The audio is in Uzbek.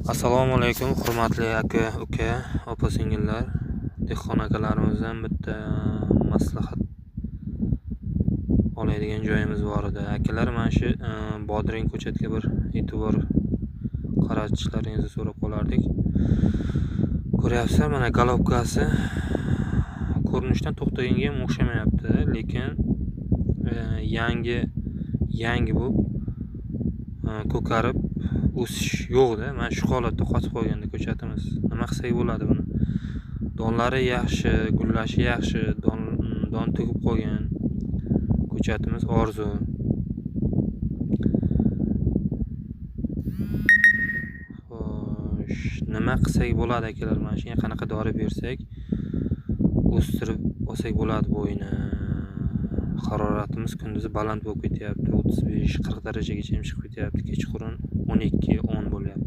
Assalomu alaykum hurmatli aka, uka, opa singillar. Dehqon akalarimizdan bitta maslahat oladigan joyimiz bor edi. Akalar, mana shu Bodring ko'chatga bir e'tibor qaratishlaringizni so'rab qolardik. Ko'ryapsizlar, mana golobkasi ko'rinishdan to'xtaganga ham o'xshamayapti, lekin yangi bu ko'karib o'sish yo'qda. Mana shu holatda qotib qolganda ko'chatimiz nima qilsak bo'ladi buni? Donlari yaxshi, gullashi yaxshi, don tugib qolgan ko'chatimiz orzu. Xo'sh, nima qilsak bo'ladi akalar? Mana shunga qanaqa dori bersak o'stirib olsak bo'ladi bo'yni? Haroratimiz kunduzi baland bo'lib ketyapti, 35-40 darajagacha ham chiqib ketyapti, kechqurun 12-10 bo'lyapti.